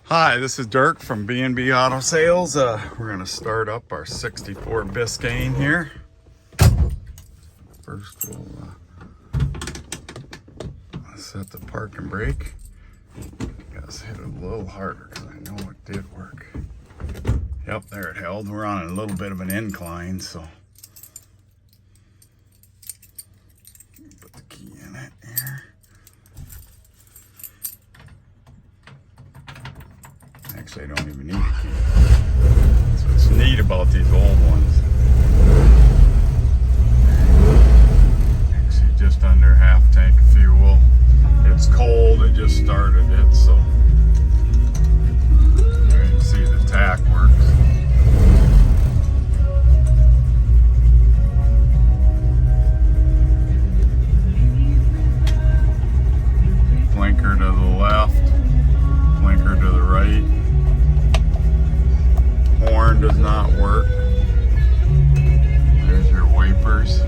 Hi, this is Dirk from B&B Auto Sales. We're going to start up our 64 Biscayne here. First we'll set the park and brake. Guys, hit it a little harder because I know it did work. Yep, there it held. We're on a little bit of an incline, so put the key in it here. Actually, I don't even need a key. That's what's neat about these old ones. Actually, just under half tank of fuel. It's cold, it just started it, so there you can see the tack works. Blinker to the left, blinker to the right. Horn does not work. There's your wipers.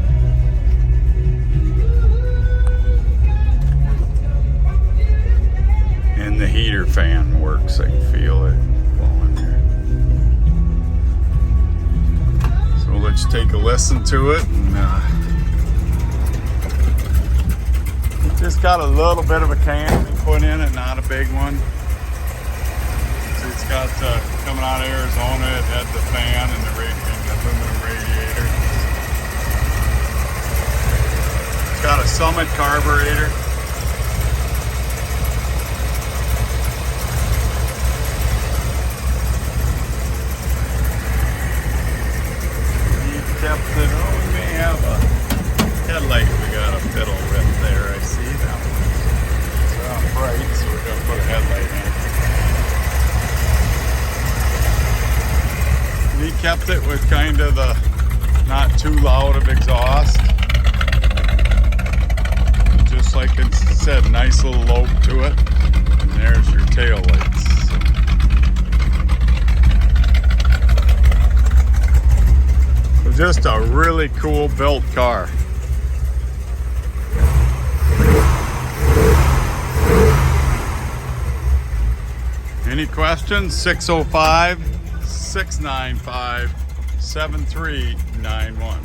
And the heater fan works. I can feel it blowing there. So let's take a listen to it. And, just got a little bit of a can we put in it, not a big one. It's got coming out of Arizona. It had the fan and the aluminum radiator. It's got a Summit carburetor. We kept it. Oh, we may have a headlight we got to fiddle with there. I see that one. It's not bright, so we're going to put a headlight in. We kept it with kind of the not too loud of exhaust. Just like it said, nice little lobe to it. And there's your tail lights. So just a really cool built car. Any questions? 605-695-7391.